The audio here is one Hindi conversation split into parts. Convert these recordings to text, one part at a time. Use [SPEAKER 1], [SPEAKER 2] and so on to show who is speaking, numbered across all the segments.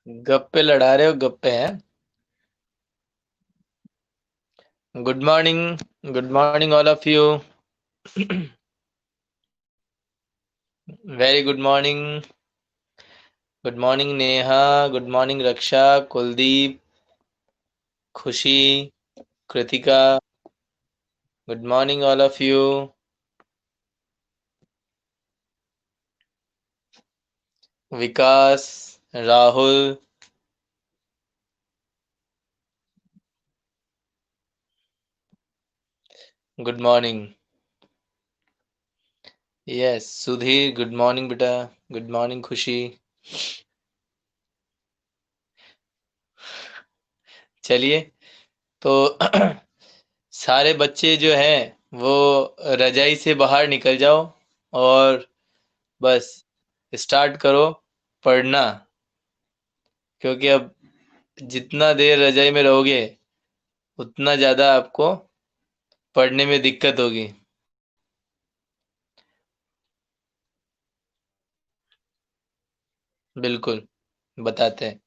[SPEAKER 1] गप्पे लड़ा रहे हो? गप्पे हैं? Good morning, good morning all of you. Very good morning. Good morning Neha, good morning Raksha, Kuldeep, Khushi, Kritika. Good morning all of you. Vikas, Rahul. Good morning. Yes Sudhir, good morning बेटा। Good morning Khushi. चलिए, तो सारे बच्चे जो हैं वो रजाई से बाहर निकल जाओ और बस स्टार्ट करो पढ़ना। क्योंकि अब जितना देर रजाई में रहोगे उतना ज़्यादा आपको पढ़ने में दिक्कत होगी। बिल्कुल, बताते हैं।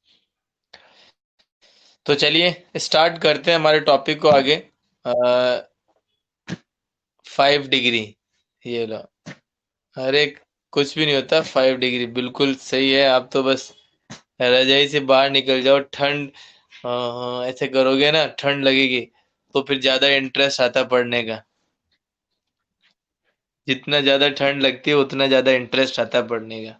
[SPEAKER 1] तो चलिए स्टार्ट करते हैं हमारे टॉपिक को आगे। 5 डिग्री, ये लो। अरे कुछ भी नहीं होता। 5 डिग्री बिल्कुल सही है। आप तो बस रजाई से बाहर निकल जाओ। ठंड, ऐसे करोगे ना ठंड लगेगी, तो फिर ज़्यादा इंटरेस्ट आता है पढ़ने का। जितना ज़्यादा ठंड लगती है उतना ज़्यादा इंटरेस्ट आता है पढ़ने का।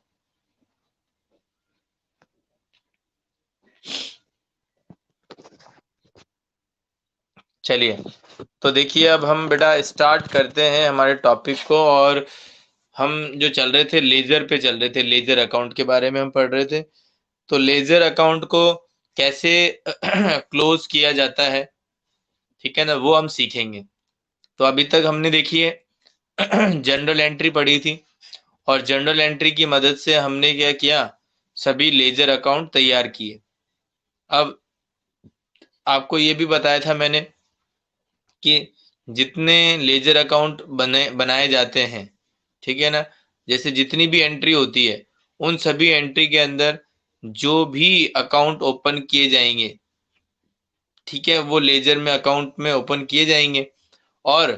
[SPEAKER 1] चलिए, तो देखिए अब हम बेटा स्टार्ट करते हैं हमारे टॉपिक को। और हम जो चल रहे थे लेजर पे चल रहे थे, लेजर अकाउंट के बारे में हम पढ़ रहे थे। तो लेजर अकाउंट को कैसे क्लोज किया जाता है, ठीक है ना, वो हम सीखेंगे। तो अभी तक हमने देखिए जनरल एंट्री पढ़ी थी, और जनरल एंट्री की मदद से हमने क्या किया, सभी लेजर अकाउंट तैयार किए। अब आपको ये भी बताया था मैंने कि जितने लेजर अकाउंट बनाए जाते हैं, ठीक है ना, जैसे जितनी भी एंट्री होती है उन सभी एंट्री के अंदर जो भी अकाउंट ओपन किए जाएंगे, ठीक है, वो लेजर में अकाउंट में ओपन किए जाएंगे। और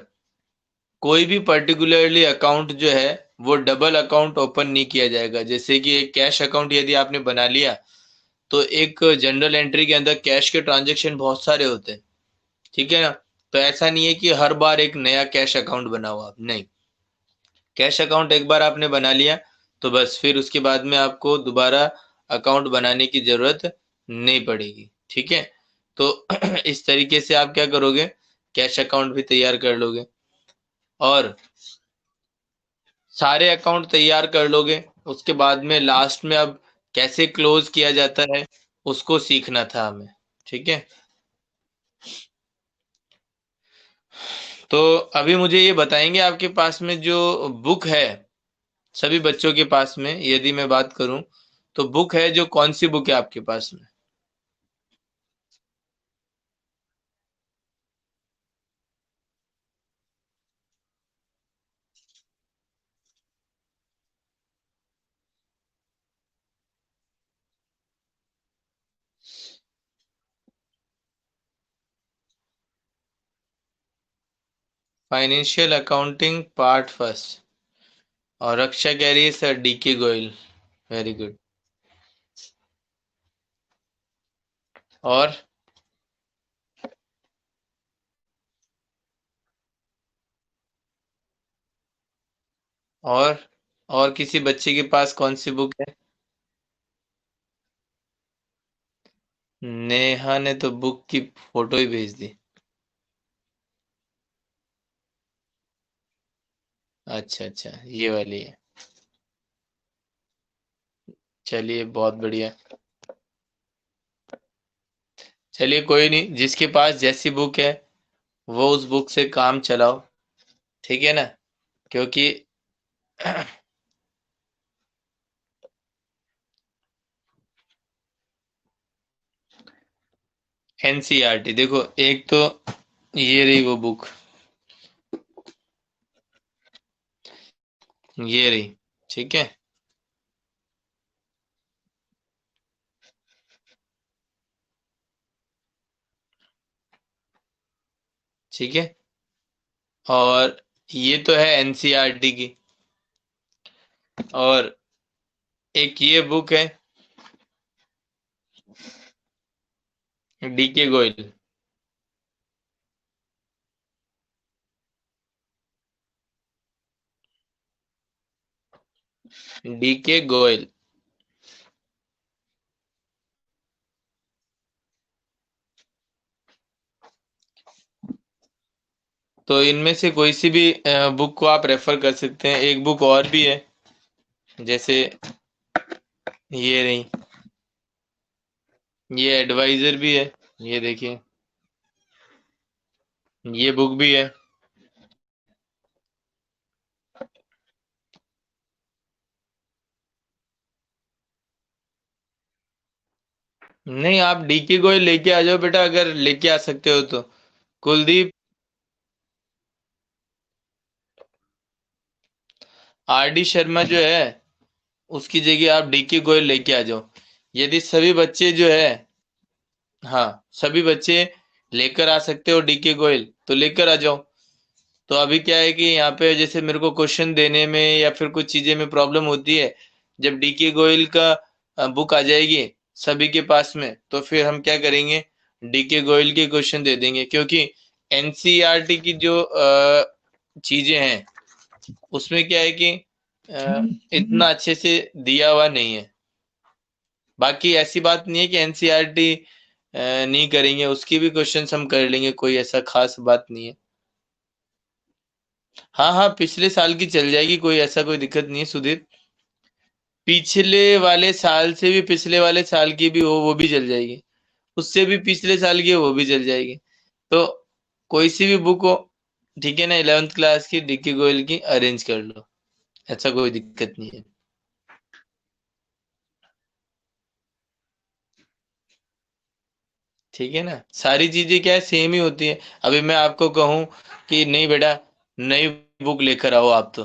[SPEAKER 1] कोई भी पर्टिकुलरली अकाउंट जो है वो डबल अकाउंट ओपन नहीं किया जाएगा। जैसे कि एक कैश अकाउंट यदि आपने बना लिया, तो एक जनरल एंट्री के अंदर कैश के ट्रांजैक्शन बहुत सारे होते हैं, ठीक है ना। तो ऐसा नहीं है कि हर बार एक नया कैश अकाउंट बनाओ आप, नहीं। कैश अकाउंट एक बार आपने बना लिया तो बस फिर उसके बाद में आपको दोबारा अकाउंट बनाने की जरूरत नहीं पड़ेगी, ठीक है। तो इस तरीके से आप क्या करोगे, कैश अकाउंट भी तैयार कर लोगे। और सारे अकाउंट तैयार कर लोगे, उसके बाद में लास्ट में अब कैसे क्लोज किया जाता है उसको सीखना था हमें, ठीक है। तो अभी मुझे ये बताएंगे, आपके पास में जो बुक है, सभी बच्चों के पास में यदि मैं बात करूं, तो बुक है जो कौन सी बुक है आपके पास में? Financial accounting part first. और रक्षा कह रही है sir DK Goyal. Very good. और और और किसी बच्चे के पास कौन सी बुक है? नेहा ने तो बुक की फोटो ही भेज दी। अच्छा अच्छा, ये वाली है। चलिए बहुत बढ़िया। चलिए कोई नहीं, जिसके पास जैसी बुक है वो उस बुक से काम चलाओ, ठीक है ना। क्योंकि एनसीईआरटी देखो, एक तो ये रही वो बुक, ये रही, ठीक है। ठीक है। और ये तो है एनसीईआरटी की। और एक ये बुक है डीके गोयल। डीके गोयल। तो इनमें से कोई सी भी बुक को आप रेफर कर सकते हैं। एक बुक और भी है, जैसे ये नहीं, ये एडवाइजर भी है, ये देखिए, ये बुक भी है। नहीं, आप डीके गोयल लेके आ जाओ बेटा, अगर लेके आ सकते हो तो। कुलदीप। आर डी शर्मा जो है, उसकी जगह आप डीके गोयल लेके आ जाओ। यदि सभी बच्चे जो है, हाँ, सभी बच्चे लेकर आ सकते हो डीके गोयल तो लेकर आ जाओ। तो अभी क्या है कि यहाँ पे जैसे मेरे को क्वेश्चन देने में या फिर कुछ चीजें में प्रॉब्लम होती है। जब डीके गोयल का बुक आ जाएगी सभी के पास में, तो फिर हम क्या करेंगे, डीके गोयल के क्वेश्चन दे देंगे, क्योंकि एनसीईआरटी की जो चीजें हैं उसमें क्या है कि इतना अच्छे से दिया हुआ नहीं है। बाकी ऐसी बात नहीं है कि एनसीईआरटी नहीं करेंगे, उसकी भी क्वेश्चंस हम कर लेंगे, कोई ऐसा खास बात नहीं है। हाँ हाँ, पिछले साल की चल जाएगी, कोई ऐसा कोई दिक्कत नहीं है सुधीर। पिछले वाले साल से भी पिछले वाले साल की भी हो वो भी चल जाएगी। उससे भी पिछले साल की हो वो भी चल जाएगी। तो कोई सी भी बुक हो, ठीक है ना, 11th क्लास की डीके गोयल की अरेंज कर लो, ऐसा कोई दिक्कत नहीं है। ठीक है ना, सारी चीजें क्या है, सेम ही होती है। अभी मैं आपको कहूँ कि नहीं बेटा, नई बुक लेकर आओ आप, तो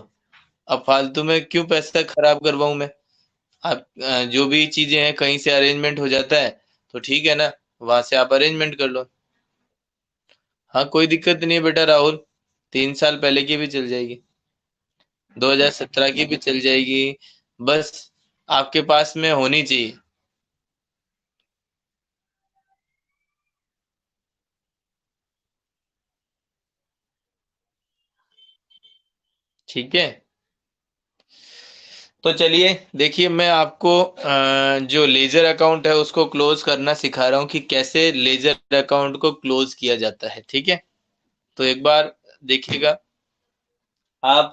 [SPEAKER 1] अब फालतू में क्यों पैसा खराब करवाऊं मैं। आप जो भी चीजें हैं कहीं से अरेंजमेंट हो जाता है तो ठीक है ना, वहां से आप अरेंजमेंट कर लो। हाँ, कोई दिक्कत नहीं है बेटा राहुल, 3 साल पहले की भी चल जाएगी, 2017 की भी चल जाएगी। बस आपके पास में होनी चाहिए। ठीक है। तो चलिए देखिए, मैं आपको जो लेजर अकाउंट है उसको क्लोज करना सिखा रहा हूँ कि कैसे लेजर अकाउंट को क्लोज किया जाता है। ठीक है, तो एक बार देखिएगा आप।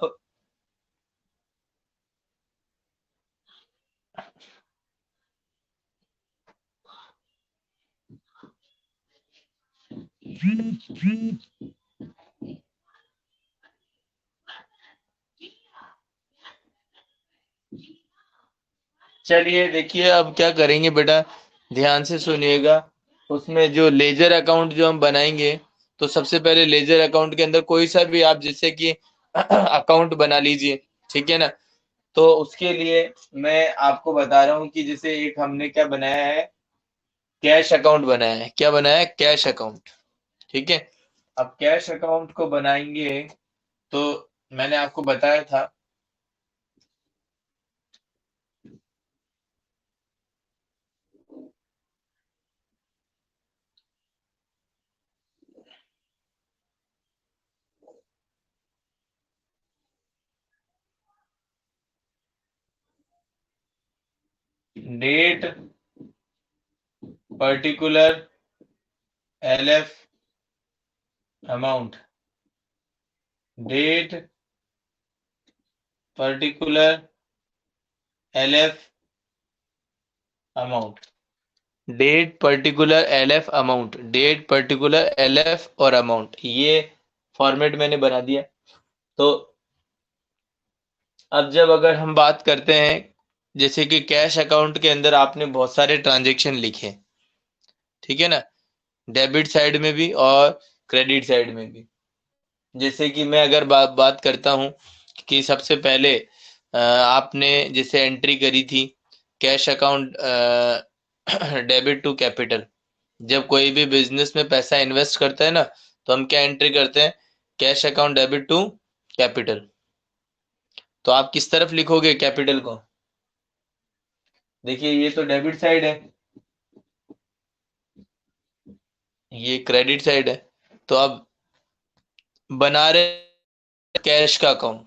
[SPEAKER 1] चलिए देखिए, अब क्या करेंगे बेटा, ध्यान से सुनिएगा। उसमें जो लेजर अकाउंट जो हम बनाएंगे, तो सबसे पहले लेजर अकाउंट के अंदर कोई सा भी आप जैसे कि अकाउंट बना लीजिए। ठीक है ना। तो उसके लिए मैं आपको बता रहा हूँ कि जैसे एक हमने क्या बनाया है, कैश अकाउंट बनाया है। क्या बनाया है? Cash account. ठीक है। अब कैश अकाउंट को बनाएंगे तो मैंने आपको बताया था, date, particular, LF, amount. Date, particular, LF, amount. Date, particular, LF, amount. Date, particular, LF और अमाउंट, ये फॉर्मेट मैंने बना दिया। तो अब जब अगर हम बात करते हैं, जैसे कि कैश अकाउंट के अंदर आपने बहुत सारे ट्रांजेक्शन लिखे, ठीक है ना, डेबिट साइड में भी और क्रेडिट साइड में भी। जैसे कि मैं अगर बात करता हूँ कि सबसे पहले आपने जैसे एंट्री करी थी cash account, debit to capital. जब कोई भी बिजनेस में पैसा इन्वेस्ट करता है ना, तो हम क्या एंट्री करते हैं? Cash account debit to capital. तो आप किस तरफ लिखोगे कैपिटल को? देखिए ये तो डेबिट साइड है, ये क्रेडिट साइड है। तो अब बना रहे कैश का अकाउंट।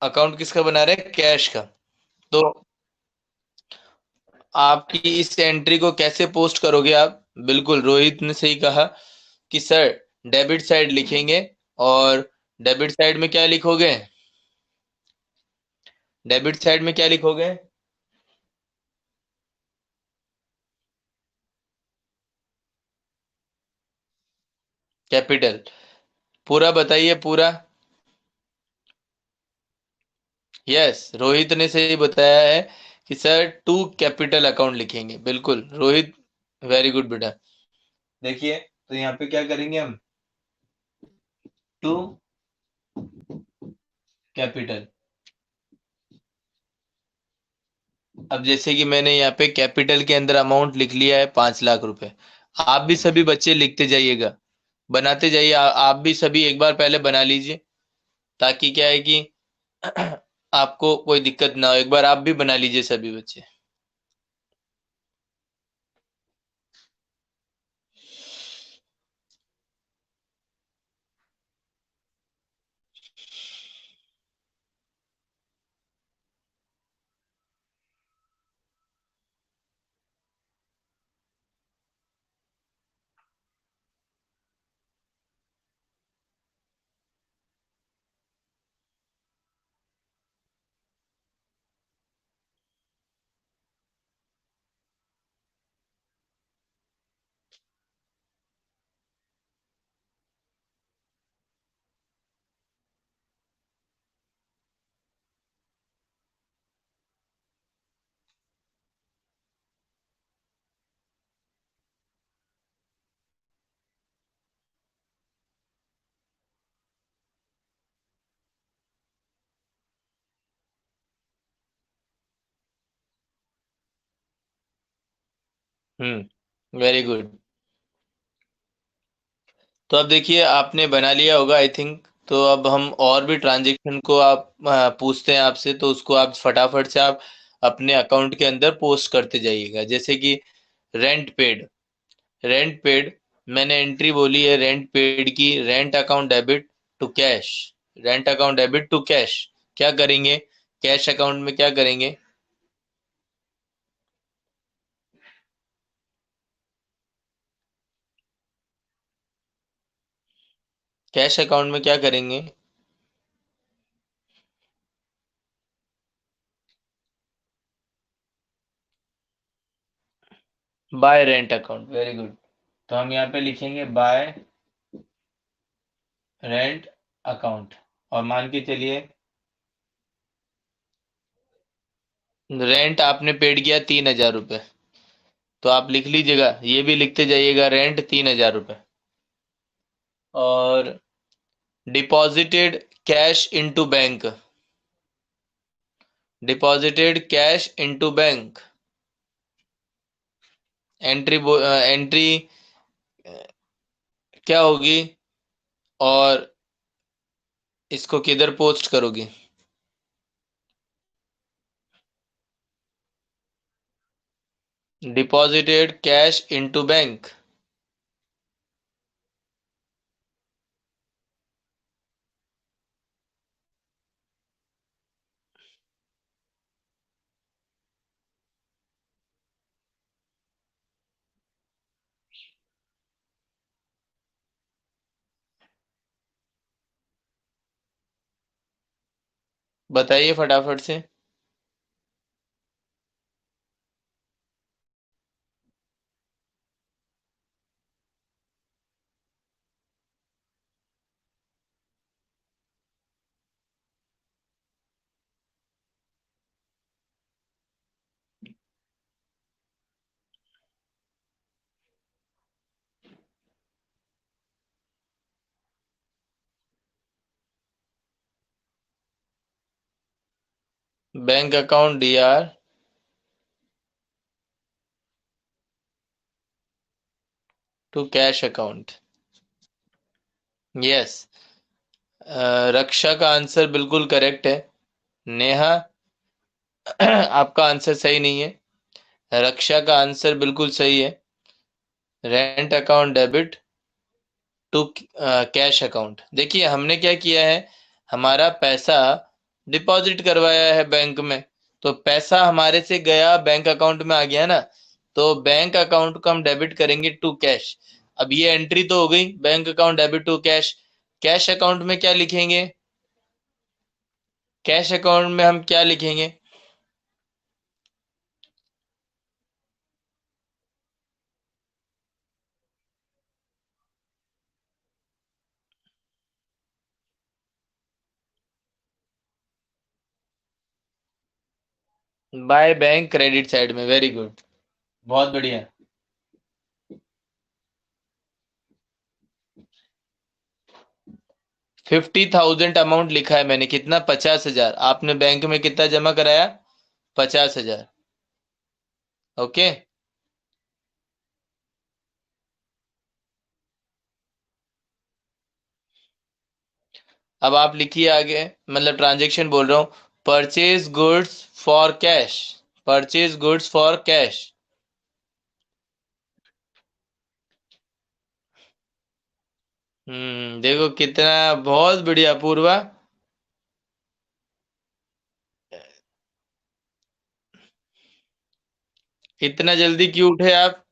[SPEAKER 1] अकाउंट किसका बना रहे हैं? कैश का। तो आपकी इस एंट्री को कैसे पोस्ट करोगे आप? बिल्कुल रोहित ने सही कहा कि सर डेबिट साइड लिखेंगे। और डेबिट साइड में क्या लिखोगे? डेबिट साइड में क्या लिखोगे? कैपिटल। पूरा बताइए पूरा। यस, रोहित ने सही बताया है कि सर टू कैपिटल अकाउंट लिखेंगे। बिल्कुल रोहित, वेरी गुड बेटा। देखिए तो यहाँ पे क्या करेंगे हम? To capital. अब जैसे कि मैंने यहाँ पे कैपिटल के अंदर अमाउंट लिख लिया है 5 लाख रुपए। आप भी सभी बच्चे लिखते जाइएगा, बनाते जाइए। आप भी सभी एक बार पहले बना लीजिए, ताकि क्या है कि आपको कोई दिक्कत ना हो। एक बार आप भी बना लीजिए सभी बच्चे। Very good. तो अब देखिए आपने बना लिया होगा आई थिंक। तो अब हम और भी ट्रांजेक्शन को आप पूछते हैं आपसे, तो उसको आप फटाफट से आप अपने अकाउंट के अंदर पोस्ट करते जाइएगा। जैसे कि रेंट पेड। रेंट पेड, मैंने एंट्री बोली है रेंट पेड की, rent account debit to cash. Rent account debit to cash. क्या करेंगे? कैश अकाउंट में क्या करेंगे? कैश अकाउंट में क्या करेंगे? Bye rent account, very good. तो हम यहाँ पे लिखेंगे बाय रेंट अकाउंट। और मान के चलिए रेंट आपने पेड किया 3,000 रुपये। तो आप लिख लीजिएगा, ये भी लिखते जाइएगा, रेंट 3,000 रुपये। और deposited cash into bank. Deposited cash into bank. Entry क्या होगी? और इसको किधर पोस्ट करोगी? Deposited cash into bank. बताइए फटाफट से। Bank account DR to cash account. Yes. Raksha का आंसर बिल्कुल करेक्ट है। नेहा, आपका आंसर सही नहीं है। रक्षा का आंसर बिल्कुल सही है। Rent account debit to cash account. देखिए हमने क्या किया है, हमारा पैसा डिपॉजिट करवाया है बैंक में, तो पैसा हमारे से गया बैंक अकाउंट में आ गया ना, तो बैंक अकाउंट को हम डेबिट करेंगे टू कैश। अब ये एंट्री तो हो गई, bank account debit to cash. Cash account में क्या लिखेंगे? कैश अकाउंट में हम क्या लिखेंगे? बाय बैंक क्रेडिट साइड में, वेरी गुड, बहुत बढ़िया। 50,000 अमाउंट लिखा है मैंने, कितना? 50,000। आपने बैंक में कितना जमा कराया? 50,000। ओके। अब आप लिखिए आगे, मतलब ट्रांजेक्शन बोल रहा हूँ। Purchase goods for cash. Purchase goods for cash. देखो कितना, बहुत बढ़िया पूर्वा। इतना जल्दी क्यों उठे आप?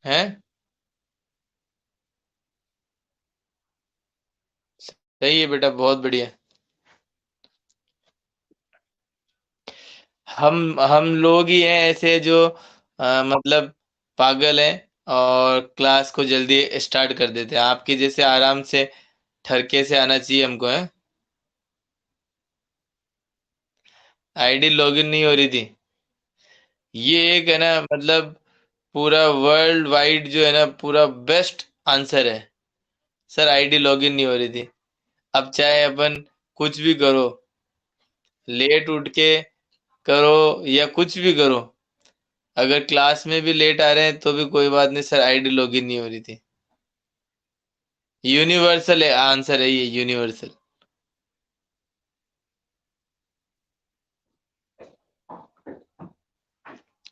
[SPEAKER 1] हैं? सही है बेटा, बहुत बढ़िया। हम लोग ही हैं ऐसे जो मतलब पागल हैं, और क्लास को जल्दी स्टार्ट कर देते हैं। आपके जैसे आराम से ठरके से आना चाहिए हमको, है। आईडी लॉगिन नहीं हो रही थी? ये एक है ना, मतलब पूरा वर्ल्ड वाइड जो है ना, पूरा बेस्ट आंसर है। सर आईडी लॉगिन नहीं हो रही थी। अब चाहे अपन कुछ भी करो, लेट उठ के करो या कुछ भी करो, अगर क्लास में भी लेट आ रहे हैं तो भी कोई बात नहीं, सर आईडी लॉगिन नहीं हो रही थी। यूनिवर्सल है आंसर, है ये यूनिवर्सल।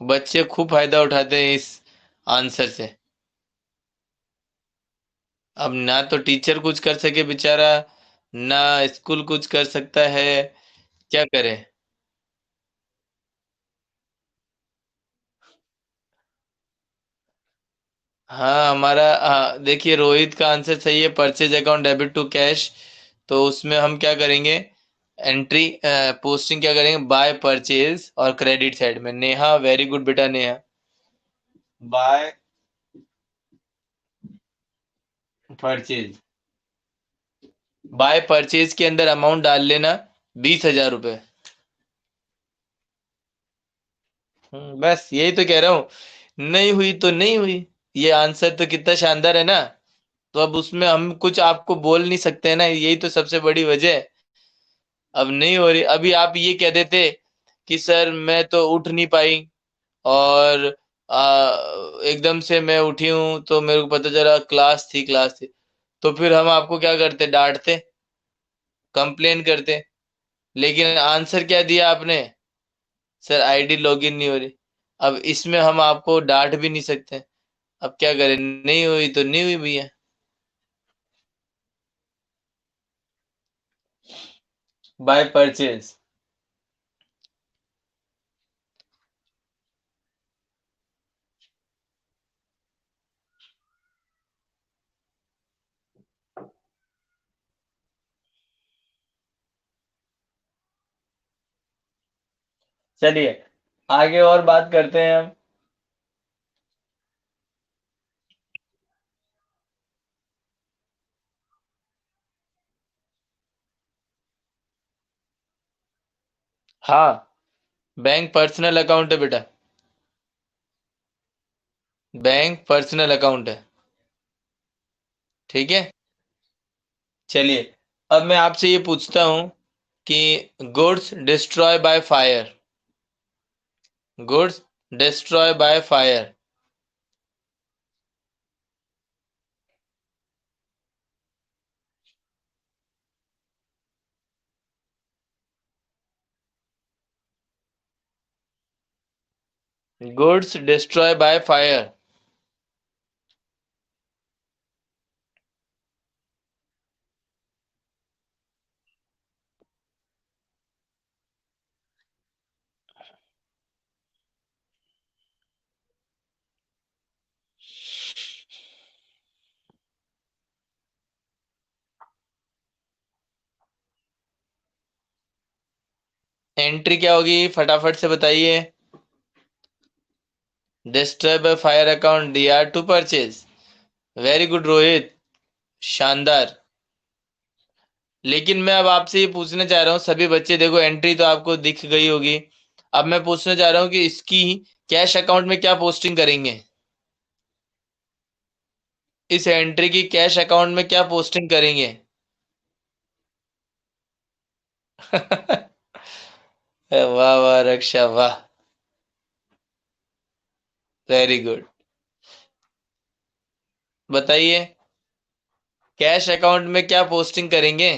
[SPEAKER 1] बच्चे खूब फायदा उठाते हैं इस आंसर से। अब ना तो टीचर कुछ कर सके बेचारा, ना स्कूल कुछ कर सकता है, क्या करे। हाँ हमारा, हाँ देखिए रोहित का आंसर सही है, purchase account debit to cash. तो उसमें हम क्या करेंगे, एंट्री पोस्टिंग क्या करेंगे, बाय परचेज और क्रेडिट साइड में। नेहा वेरी गुड बेटा, Neha. By purchase. By purchase के अंदर अमाउंट डाल लेना, 20,000 रुपये। बस यही तो कह रहा हूँ, नहीं हुई तो नहीं हुई। ये आंसर तो कितना शानदार है ना। तो अब उसमें हम कुछ आपको बोल नहीं सकते हैं ना, यही तो सबसे बड़ी वजह है। अब नहीं हो रही, अभी आप ये कह देते कि सर मैं तो उठ नहीं पाई, और एकदम से मैं उठी हूं तो मेरे को पता चला क्लास थी। तो फिर हम आपको क्या करते, डांटते, कंप्लेन करते। लेकिन आंसर क्या दिया आपने? सर आईडी लॉगिन नहीं हो रही। अब इसमें हम आपको डांट भी नहीं सकते। अब क्या करें, नहीं हुई तो नहीं हुई भैया। By purchase. चलिए आगे और बात करते हैं हम। हाँ, बैंक पर्सनल अकाउंट है बेटा। बैंक पर्सनल अकाउंट है। ठीक है। चलिए अब मैं आपसे ये पूछता हूँ कि goods destroy by fire. Goods destroy by fire. Goods destroy by fire. Entry क्या होगी, फटाफट से बताइए। Destroy by fire account, D R to purchase. Very good Rohit, शानदार। लेकिन मैं अब आपसे ये पूछना चाह रहा हूँ, सभी बच्चे देखो, एंट्री तो आपको दिख गई होगी। अब मैं पूछना चाह रहा हूँ कि इसकी कैश अकाउंट में क्या पोस्टिंग करेंगे। इस एंट्री की कैश अकाउंट में क्या पोस्टिंग करेंगे? वाह वाह रक्षा, वाह। Very good. बताइए, कैश अकाउंट में क्या पोस्टिंग करेंगे?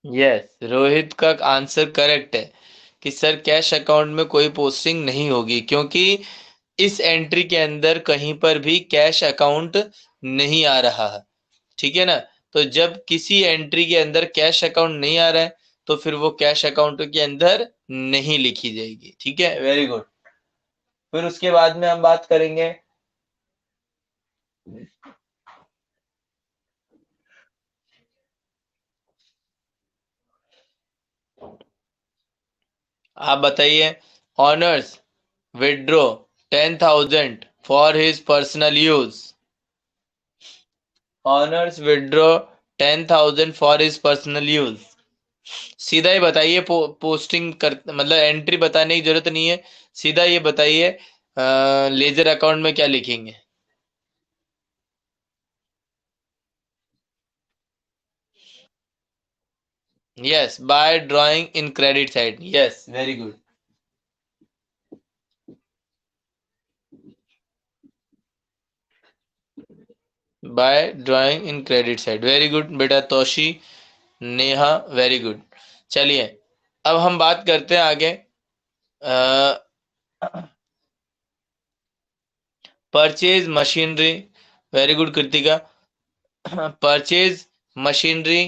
[SPEAKER 1] यस, रोहित का आंसर करेक्ट है कि सर कैश अकाउंट में कोई पोस्टिंग नहीं होगी, क्योंकि इस एंट्री के अंदर कहीं पर भी कैश अकाउंट नहीं आ रहा है। ठीक है ना? तो जब किसी एंट्री के अंदर कैश अकाउंट नहीं आ रहा है, तो फिर वो कैश अकाउंट के अंदर नहीं लिखी जाएगी। ठीक है, वेरी गुड। फिर उसके बाद में हम बात करेंगे। आप बताइए, honours withdraw 10,000 for his personal use. Honours withdraw 10,000 for his personal use. सीधा ही बताइए, पोस्टिंग कर मतलब एंट्री बताने की जरूरत नहीं है। सीधा ये बताइए, लेजर अकाउंट में क्या लिखेंगे? Yes, by drawing in credit side. Yes, very good. By drawing in credit side, very good बेटा तोशी, नेहा, वेरी गुड। चलिए, अब हम बात करते हैं आगे। Purchase machinery, very good Kritika. Purchase machinery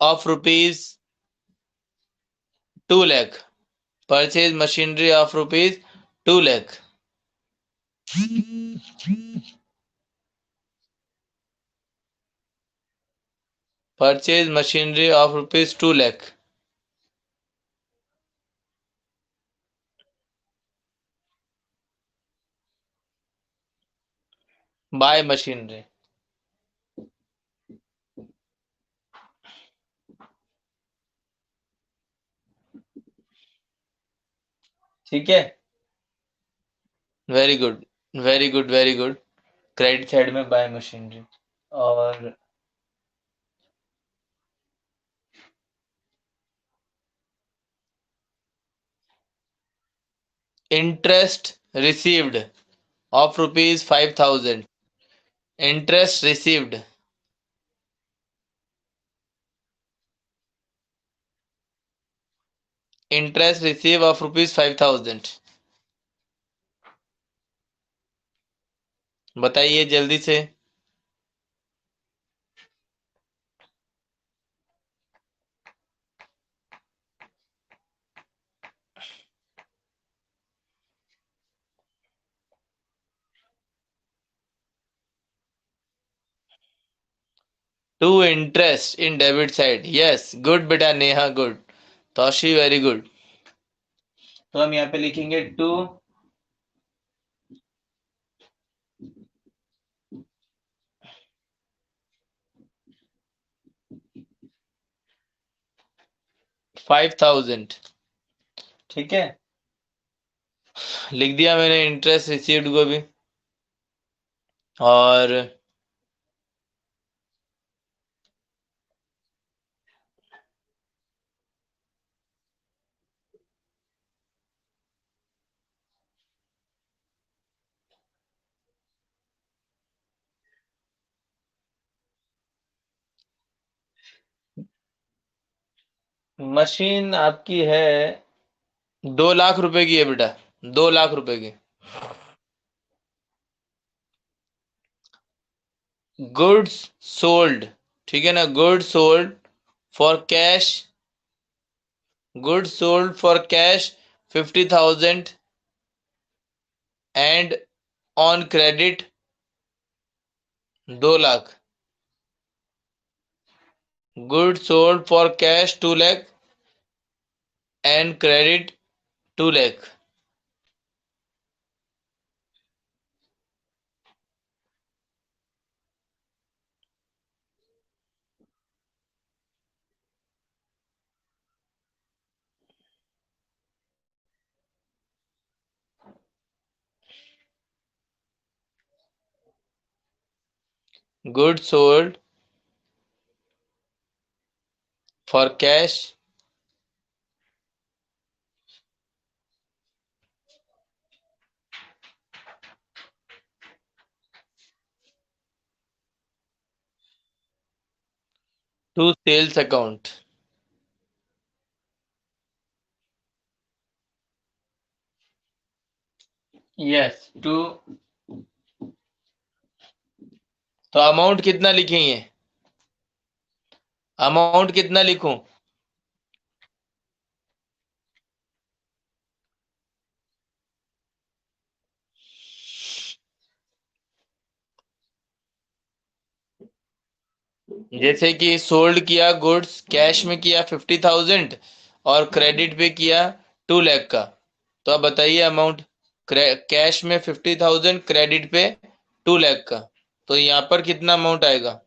[SPEAKER 1] of rupees 2 lakh. Purchase machinery of rupees 2 lakh. Purchase machinery of rupees 2 lakh. By machinery. ठीक है, very good, very good, very good. Credit side में बाय मशीनरी। और interest received of rupees 5,000। Interest received. Interest receive of rupees 5,000। बताइए जल्दी से। To interest in debit side. Yes, good बेटा Neha, good. Toshi, very good. तो हम यहाँ पे लिखेंगे 5,000। ठीक है, लिख दिया मैंने इंटरेस्ट रिसीव्ड को भी। और मशीन आपकी है 2 लाख रुपए की है बेटा, 2 लाख रुपए की। गुड्स सोल्ड, ठीक है ना, goods sold for cash, goods sold for cash 50,000 and on credit 2 lakh. Goods sold for cash 2 lakh and credit 2 lakh. Goods sold for cash to sales account. Yes to. तो अमाउंट कितना लिखेंगे, अमाउंट कितना लिखूं? जैसे कि सोल्ड किया गुड्स कैश में किया 50,000 और क्रेडिट पे किया 2 लाख का। तो अब बताइए अमाउंट। कैश में 50,000, क्रेडिट पे 2 लाख का, तो यहाँ पर कितना अमाउंट आएगा?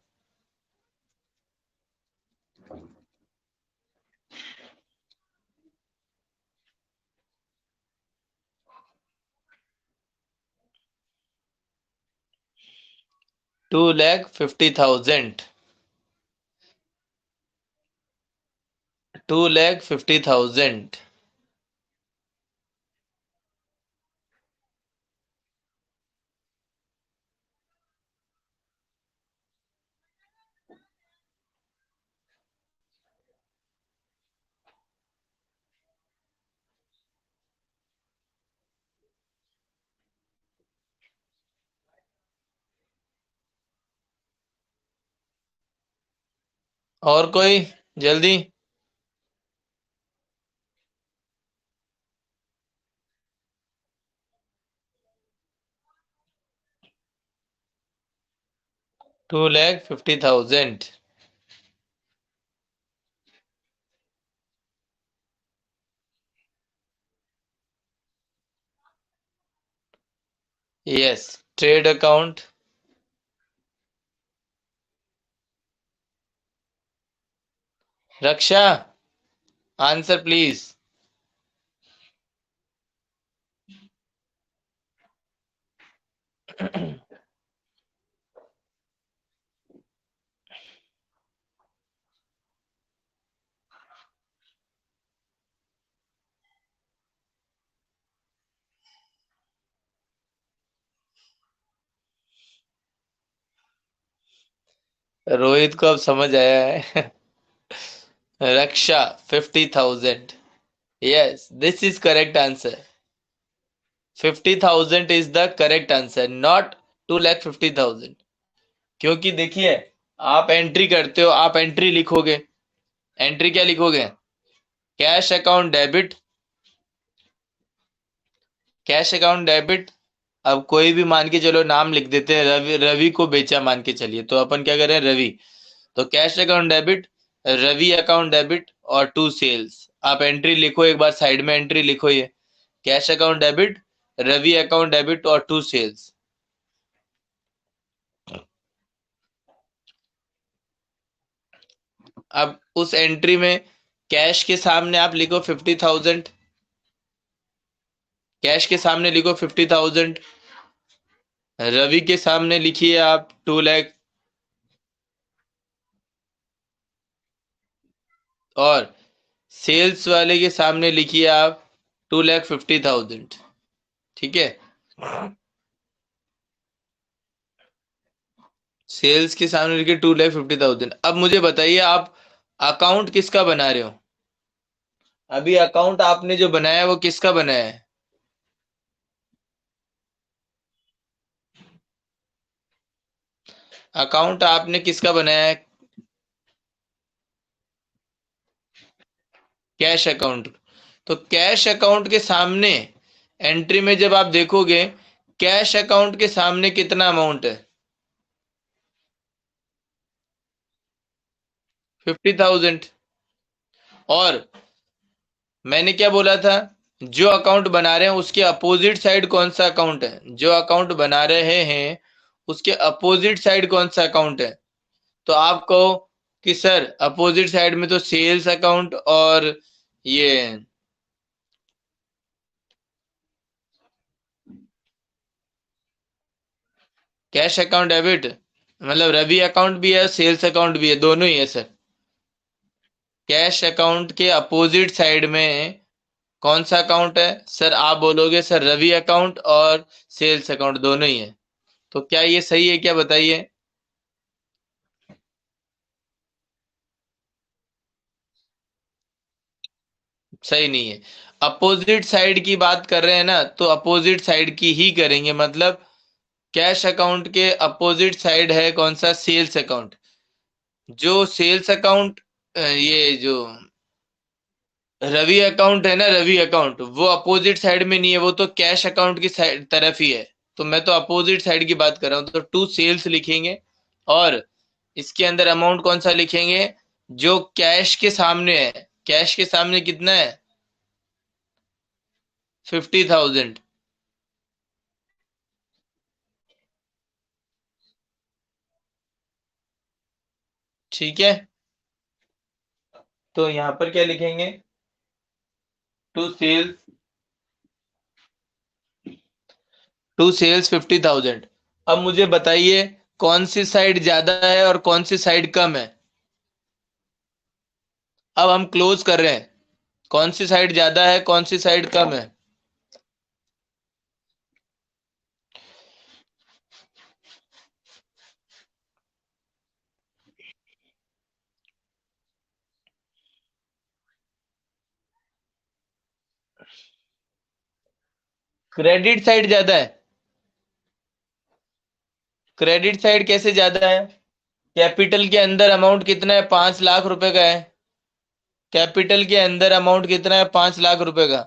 [SPEAKER 1] 2,50,000, 2,50,000। और कोई जल्दी? 2,50,000। Yes, trade account. Raksha, answer please. Rohit को अब समझ आया है। रक्षा 50,000। Yes, this is correct answer. 50,000 is the correct answer, not 2,50,000। क्योंकि देखिए, आप एंट्री करते हो, आप एंट्री लिखोगे। एंट्री क्या लिखोगे? Cash account debit, cash account debit. अब कोई भी मान के चलो नाम लिख देते हैं, रवि, रवि को बेचा मान के चलिए, तो अपन क्या करें, रवि। तो cash account debit, Ravi account debit और टू सेल्स। आप एंट्री लिखो, एक बार साइड में एंट्री लिखो, ये cash account debit, Ravi account debit और टू सेल्स। अब उस एंट्री में कैश के सामने आप लिखो 50,000, कैश के सामने लिखो 50,000, रवि के सामने लिखिए आप 2 लाख, और सेल्स वाले के सामने लिखिए आप 2,50,000। ठीक है, सेल्स के सामने लिखिए 2,50,000। अब मुझे बताइए, आप अकाउंट किसका बना रहे हो? अभी अकाउंट आपने जो बनाया है वो किसका बनाया है? अकाउंट आपने किसका बनाया है? Cash account. तो कैश अकाउंट के सामने एंट्री में जब आप देखोगे, कैश अकाउंट के सामने कितना अमाउंट है? 50,000। और मैंने क्या बोला था? जो अकाउंट बना रहे हैं उसके अपोजिट साइड कौन सा अकाउंट है? जो अकाउंट बना रहे हैं उसके अपोजिट साइड कौन सा अकाउंट है? तो आप कहो कि सर अपोजिट साइड में तो सेल्स अकाउंट और ये कैश अकाउंट डेबिट, मतलब रवि अकाउंट भी है, सेल्स अकाउंट भी है, दोनों ही है सर। कैश अकाउंट के अपोजिट साइड में कौन सा अकाउंट है? सर आप बोलोगे सर रवि अकाउंट और सेल्स अकाउंट दोनों ही है। तो क्या ये सही है क्या, बताइए? सही नहीं है। अपोजिट साइड की बात कर रहे हैं ना, तो अपोजिट साइड की ही करेंगे। मतलब कैश अकाउंट के अपोजिट साइड है कौन सा? Sales account. जो सेल्स अकाउंट, ये जो रवि अकाउंट है ना, रवि अकाउंट वो अपोजिट साइड में नहीं है, वो तो कैश अकाउंट की साइड तरफ ही है। तो मैं तो अपोजिट साइड की बात कर रहा हूँ। तो टू सेल्स लिखेंगे और इसके अंदर अमाउंट कौन सा लिखेंगे? जो कैश के सामने है। कैश के सामने कितना है? 50,000। ठीक है। तो यहां पर क्या लिखेंगे? To sales, to sales 50,000। अब मुझे बताइए कौन सी साइड ज्यादा है और कौन सी साइड कम है? अब हम क्लोज कर रहे हैं। कौन सी साइड ज्यादा है, कौन सी साइड कम है? क्रेडिट साइड ज्यादा है। क्रेडिट साइड कैसे ज्यादा है? कैपिटल के अंदर अमाउंट कितना है? 5 लाख रुपए का है। कैपिटल के अंदर अमाउंट कितना है? 5 लाख रुपए का।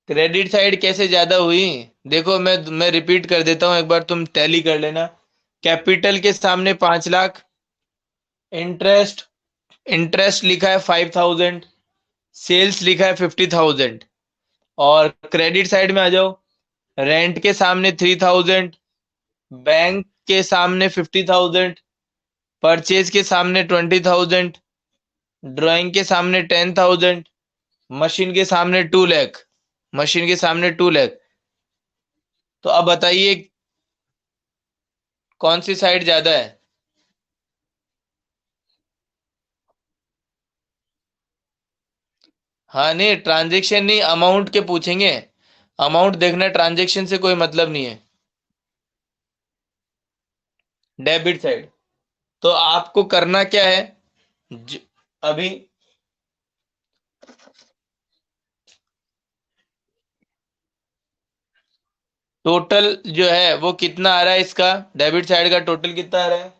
[SPEAKER 1] क्रेडिट साइड कैसे ज्यादा हुई? देखो मैं रिपीट कर देता हूं, एक बार तुम टैली कर लेना। कैपिटल के सामने 5 लाख। इंटरेस्ट, इंटरेस्ट लिखा है 5,000। सेल्स लिखा है 50,000। और क्रेडिट साइड में आ जाओ। रेंट के सामने 3,000। बैंक के सामने 50,000। परचेज के सामने 20,000। ड्राइंग के सामने 10,000। मशीन के सामने 2 लाख। मशीन के सामने 2 लाख। तो अब बताइए कौन सी साइड ज्यादा है? हाँ नहीं, ट्रांजेक्शन नहीं, अमाउंट के पूछेंगे। अमाउंट देखना, ट्रांजेक्शन से कोई मतलब नहीं है। Debit side. तो आपको करना क्या है? ज, अभी टोटल जो है वो कितना आ रहा है इसका? डेबिट साइड का टोटल कितना आ रहा है?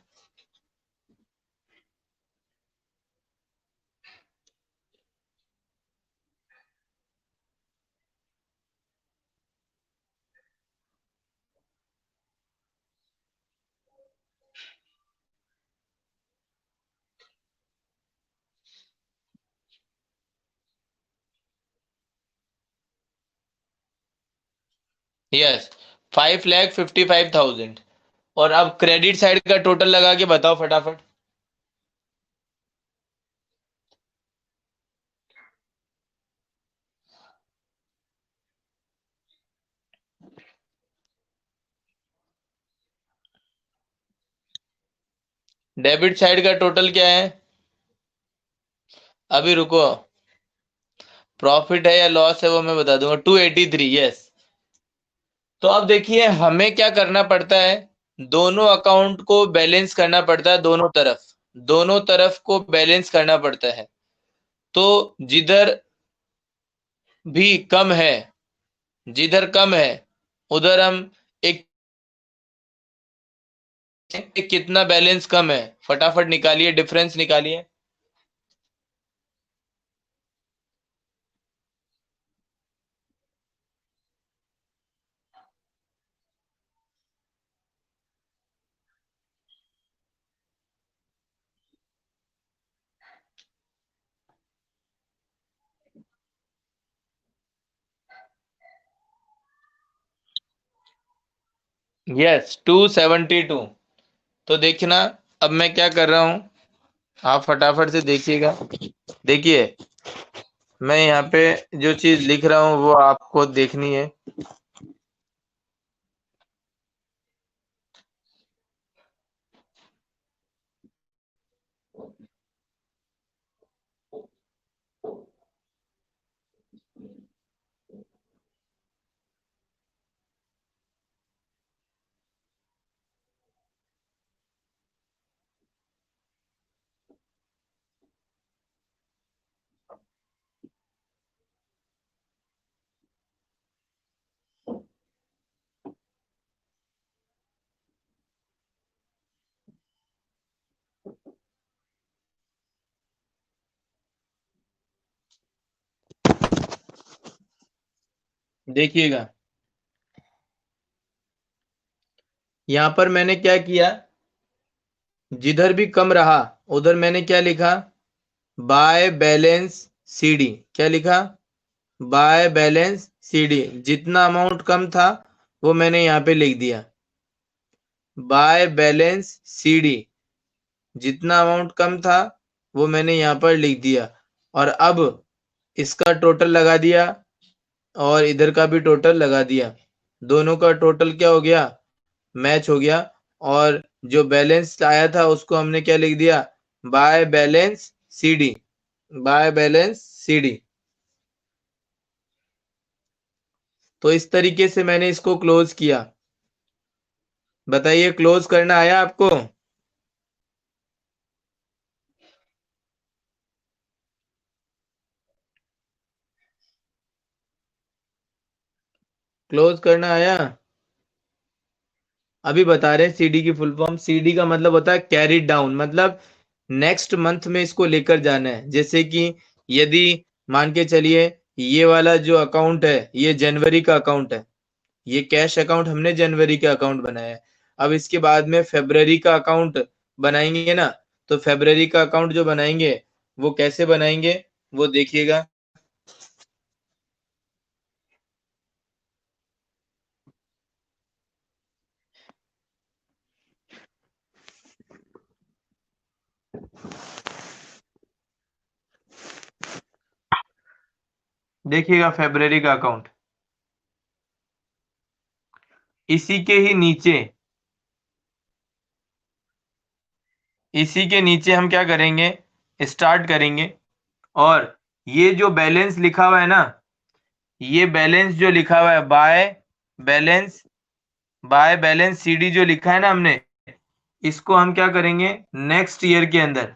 [SPEAKER 1] यस, 5,55,000। और अब क्रेडिट साइड का टोटल लगा के बताओ फटाफट। डेबिट साइड का टोटल क्या है? अभी रुको। प्रॉफिट है या लॉस है वो मैं बता दूंगा। 283, यस। तो अब देखिए हमें क्या करना पड़ता है। दोनों अकाउंट को बैलेंस करना पड़ता है, दोनों तरफ को बैलेंस करना पड़ता है। तो जिधर भी कम है, जिधर कम है उधर हम एक, कितना बैलेंस कम है, फटाफट निकालिए, डिफरेंस निकालिए। यस, 272। तो देखना, अब मैं क्या कर रहा हूं, आप फटाफट से देखिएगा। देखिए, मैं यहाँ पे जो चीज लिख रहा हूँ वो आपको देखनी है। देखिएगा, यहाँ पर मैंने क्या किया, जिधर भी कम रहा उधर मैंने क्या लिखा, बाय बैलेंस सीडी। क्या लिखा, बाय बैलेंस सीडी। जितना अमाउंट कम था वो मैंने यहाँ पे लिख दिया, बाय बैलेंस सीडी। जितना अमाउंट कम था वो मैंने यहाँ पर लिख दिया। और अब इसका टोटल लगा दिया और इधर का भी टोटल लगा दिया। दोनों का टोटल क्या हो गया, मैच हो गया। और जो बैलेंस आया था उसको हमने क्या लिख दिया, by balance CD, by balance CD. तो इस तरीके से मैंने इसको क्लोज किया। बताइए, क्लोज करना आया आपको? क्लोज करना आया? अभी बता रहे हैं सीडी की फुल फॉर्म। सीडी का मतलब होता है कैरी डाउन, मतलब नेक्स्ट मंथ में इसको लेकर जाना है। जैसे कि यदि मान के चलिए ये वाला जो अकाउंट है ये जनवरी का अकाउंट है, ये कैश अकाउंट हमने जनवरी का अकाउंट बनाया है। अब इसके बाद में फेब्रवरी का अकाउंट बनाएंगे ना, तो फेब्रवरी का अकाउंट जो बनाएंगे वो कैसे बनाएंगे वो देखिएगा। देखिएगा फेब्रवरी का अकाउंट, इसी के ही नीचे, इसी के नीचे हम क्या करेंगे, स्टार्ट करेंगे। और ये जो बैलेंस लिखा हुआ है ना, ये बैलेंस जो लिखा हुआ है बैलेंस बाय बैलेंस सीडी जो लिखा है ना हमने, इसको हम क्या करेंगे नेक्स्ट ईयर के अंदर,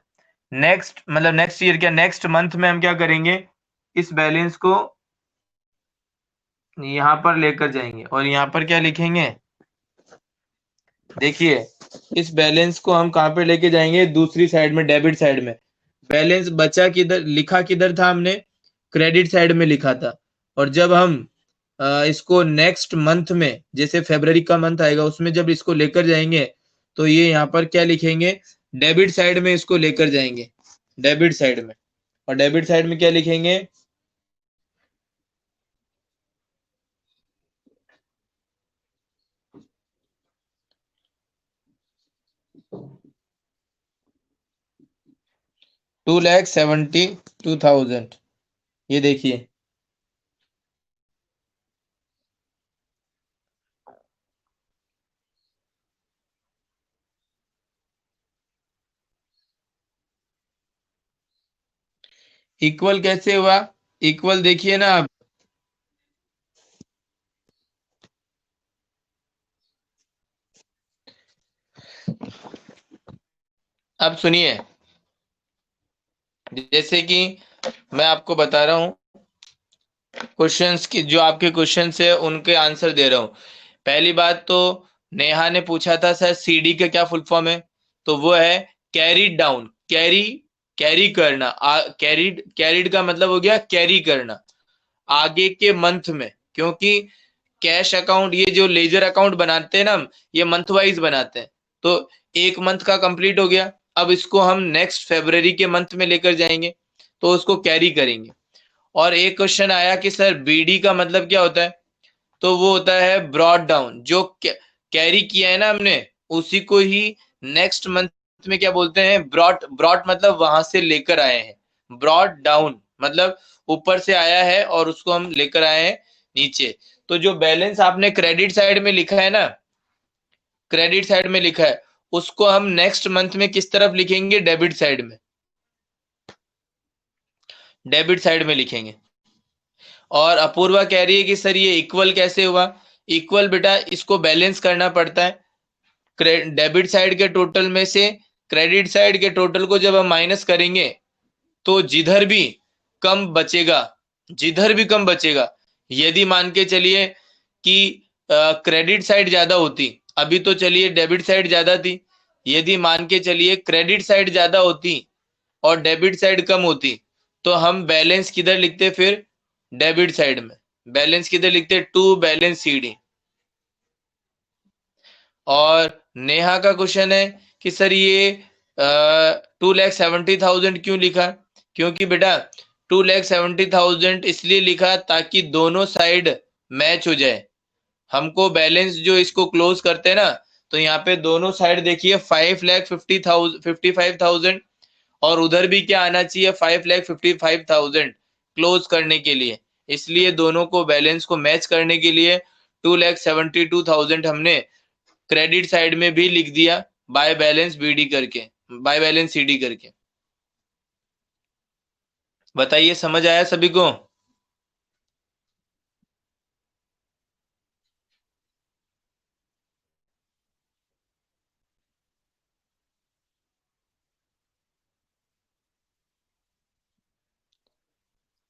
[SPEAKER 1] नेक्स्ट मतलब नेक्स्ट ईयर क्या, नेक्स्ट मंथ में हम क्या करेंगे, इस बैलेंस को यहाँ पर लेकर जाएंगे और यहाँ पर क्या लिखेंगे। देखिए, इस बैलेंस को हम कहाँ पे लेके जाएंगे, दूसरी साइड में, डेबिट साइड में। बैलेंस बचा किधर, लिखा किधर था हमने, क्रेडिट साइड में लिखा था। और जब हम इसको नेक्स्ट मंथ में, जैसे फरवरी का मंथ आएगा उसमें जब इसको लेकर जाएंगे, तो ये यहाँ पर क्या लिखेंगे, डेबिट साइड में इसको लेकर जाएंगे, डेबिट साइड में। और डेबिट साइड में क्या लिखेंगे, 2,72,000। ये देखिए, इक्वल कैसे हुआ, इक्वल देखिए ना आप, अब सुनिए, जैसे कि मैं आपको बता रहा हूँ, क्वेश्चंस की जो आपके क्वेश्चंस है उनके आंसर दे रहा हूँ। पहली बात तो नेहा ने पूछा था सर सीडी का क्या फुल फॉर्म है, तो वो है कैरीड डाउन। कैरी, कैरी करना, कैरीड, कैरीड का मतलब हो गया कैरी करना आगे के मंथ में। क्योंकि कैश अकाउंट, ये जो लेजर अकाउंट बनाते हैं ना हम, ये मंथ वाइज बनाते हैं। तो एक मंथ का कंप्लीट हो गया, अब इसको हम नेक्स्ट फेब्रवरी के मंथ में लेकर जाएंगे, तो उसको कैरी करेंगे। और एक क्वेश्चन आया कि सर बीडी का मतलब क्या होता है, तो वो होता है ब्रॉड डाउन। जो कैरी किया है ना हमने, उसी को ही नेक्स्ट मंथ में क्या बोलते हैं, ब्रॉड। ब्रॉड मतलब वहां से लेकर आए हैं, ब्रॉड डाउन मतलब ऊपर से आया है और उसको हम लेकर आए हैं नीचे। तो जो बैलेंस आपने क्रेडिट साइड में लिखा है ना, क्रेडिट साइड में लिखा है, उसको हम नेक्स्ट मंथ में किस तरफ लिखेंगे, डेबिट साइड में, डेबिट साइड में लिखेंगे। और अपूर्वा कह रही है कि सर ये इक्वल कैसे हुआ। इक्वल बेटा इसको बैलेंस करना पड़ता है। डेबिट साइड के टोटल में से क्रेडिट साइड के टोटल को जब हम माइनस करेंगे, तो जिधर भी कम बचेगा, जिधर भी कम बचेगा, यदि मान के चलिए कि क्रेडिट साइड ज्यादा होती, अभी तो चलिए डेबिट साइड ज्यादा थी, यदि मान के चलिए क्रेडिट साइड ज्यादा होती और डेबिट साइड कम होती, तो हम बैलेंस किधर लिखते फिर, डेबिट साइड में। बैलेंस किधर लिखते, टू बैलेंस सीडी। और नेहा का क्वेश्चन है कि सर ये 2,70,000 क्यों लिखा। क्योंकि बेटा 2,70,000 इसलिए लिखा ताकि दोनों साइड मैच हो जाए। हमको बैलेंस जो इसको क्लोज करते हैं ना, तो यहाँ पे दोनों साइड देखिए 5,50,000, 55,000, और उधर भी क्या आना चाहिए, 5,55,000 क्लोज करने के लिए। इसलिए दोनों को बैलेंस को मैच करने के लिए 2,72,000 हमने क्रेडिट साइड में भी लिख दिया, बाय बैलेंस बीडी करके, बाय बैलेंस सीडी करके। बताइए समझ आया सभी को।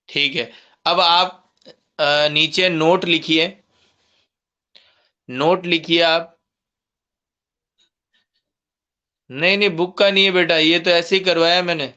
[SPEAKER 1] ठीक है, अब आप नीचे नोट लिखिए, नोट लिखिए आप। नहीं नहीं, बुक का नहीं है बेटा, ये तो ऐसे ही करवाया मैंने।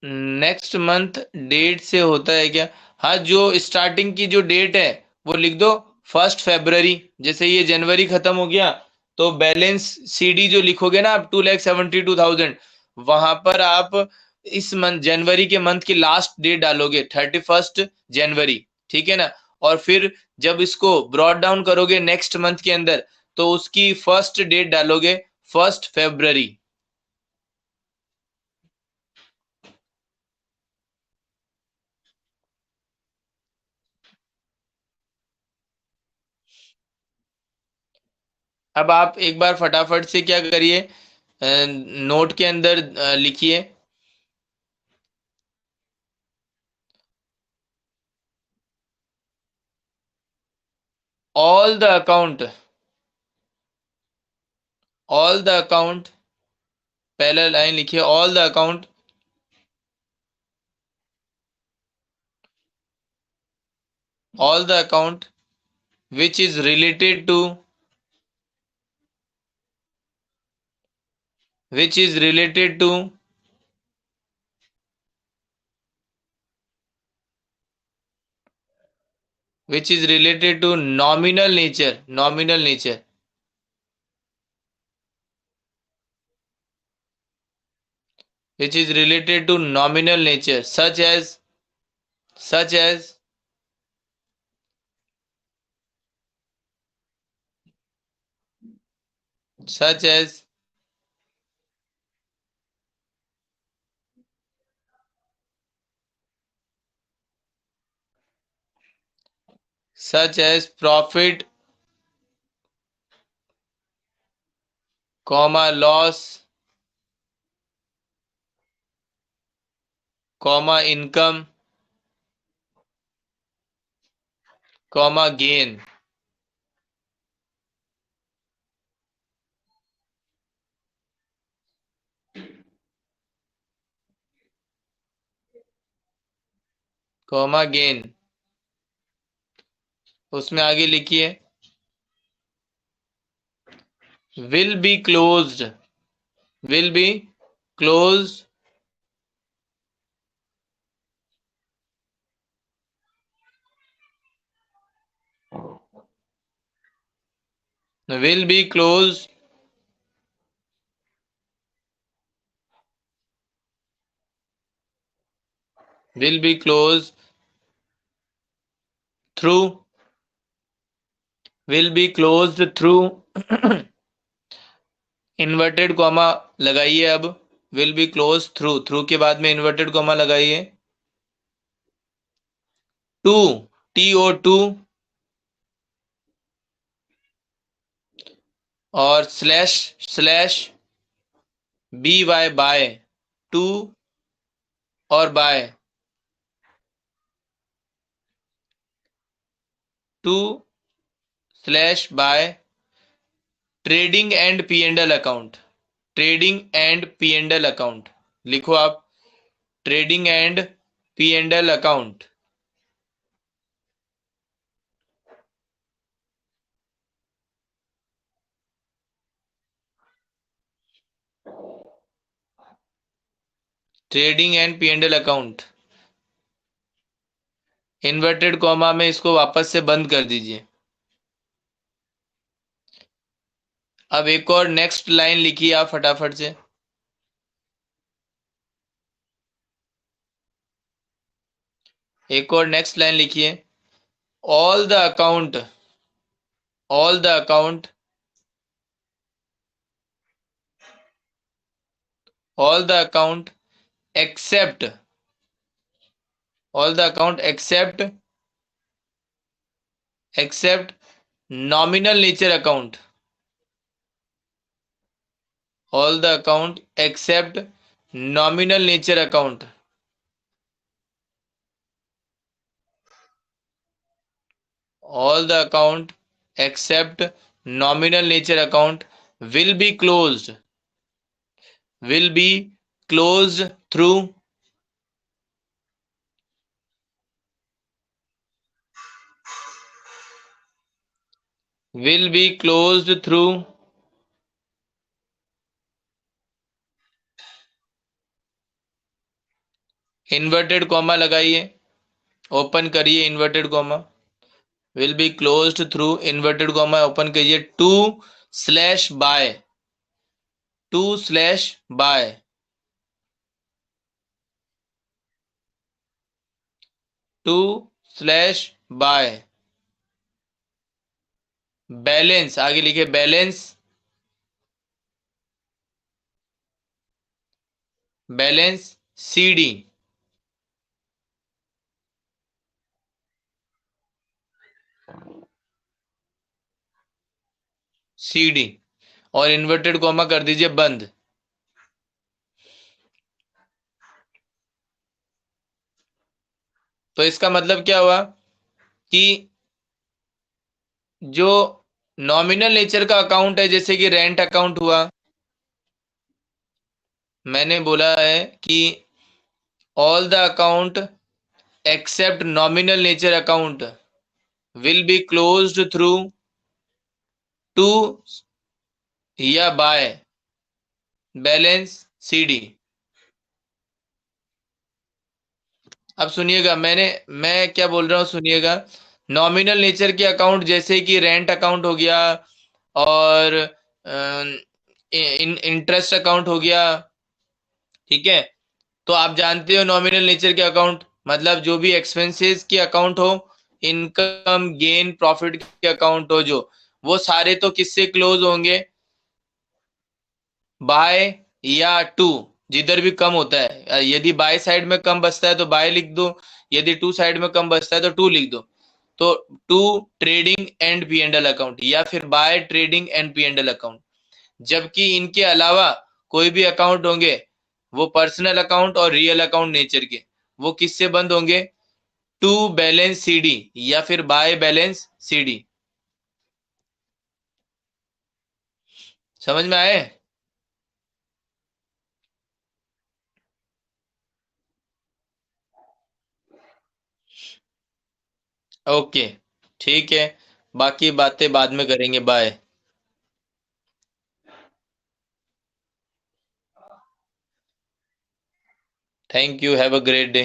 [SPEAKER 1] नेक्स्ट मंथ डेट से होता है क्या। हाँ, जो स्टार्टिंग की जो डेट है वो लिख दो 1 फरवरी। जैसे ये जनवरी खत्म हो गया, तो बैलेंस सीडी जो लिखोगे ना आप, 2,72,000, वहां पर आप इस मंथ, जनवरी के मंथ की लास्ट डेट डालोगे, 31 जनवरी। ठीक है ना। और फिर जब इसको ब्रॉड डाउन करोगे नेक्स्ट मंथ के अंदर, तो उसकी फर्स्ट डेट डालोगे, 1 फरवरी। अब आप एक बार फटाफट से क्या करिए, नोट के अंदर लिखिए, all the account, all the account, पहला लाइन लिखिए, all the account, all the account which is related to, which is related to, which is related to nominal nature, nominal nature, which is related to nominal nature, such as, such as, such as, such as profit, comma loss, comma income, comma gain. Comma gain, उसमें आगे लिखिए will be closed, will be close, will be close will be closed through, will be closed through inverted comma लगाइए। अब will be close through, through के बाद में इन्वर्टेड कॉमा लगाइए। टू, TO2 और slash slash BY by, to और by, to slash by trading and P and L account, trading and P and L account लिखो आप, trading and P and L account. Trading and P and L account, inverted comma में इसको वापस से बंद कर दीजिए। अब एक और नेक्स्ट लाइन लिखिए आप फटाफट से। एक और नेक्स्ट लाइन लिखिए, all the account, all the account, all the account except, all the account except, except nominal nature account, all the account except nominal nature account, all the account except nominal nature account will be closed, will be closed through will be closed through inverted comma लगाइए, ओपन करिए inverted comma, will be closed through inverted comma open करिए, to slash by, to slash by, to slash by balance, आगे लिखे बैलेंस, बैलेंस CD, CD और इन्वर्टेड कॉमा कर दीजिए बंद। तो इसका मतलब क्या हुआ कि जो नॉमिनल नेचर का अकाउंट है, जैसे कि रेंट अकाउंट हुआ, मैंने बोला है कि all the account except nominal nature account will be closed through to या बाय बैलेंस CD। अब सुनिएगा, मैं क्या बोल रहा हूँ सुनिएगा। नॉमिनल नेचर के अकाउंट जैसे कि रेंट अकाउंट हो गया और इंटरेस्ट अकाउंट हो गया, ठीक है। तो आप जानते हो नॉमिनल नेचर के अकाउंट मतलब जो भी एक्सपेंसेस के अकाउंट हो, इनकम गेन प्रॉफिट के अकाउंट हो, जो वो सारे तो किससे क्लोज होंगे, बाय या टू, जिधर भी कम होता है। यदि बाय साइड में कम बचता है तो बाय लिख दो, यदि टू साइड में कम बचता है तो टू लिख दो। तो to trading and P and L account या फिर by trading and P and L account. जबकि इनके अलावा कोई भी अकाउंट होंगे, वो पर्सनल अकाउंट और रियल अकाउंट नेचर के, वो किससे बंद होंगे, टू बैलेंस CD या फिर बाय बैलेंस CD। समझ में आए? ओके, ठीक है। बाकी बातें बाद में करेंगे। Bye. Thank you, have a great day.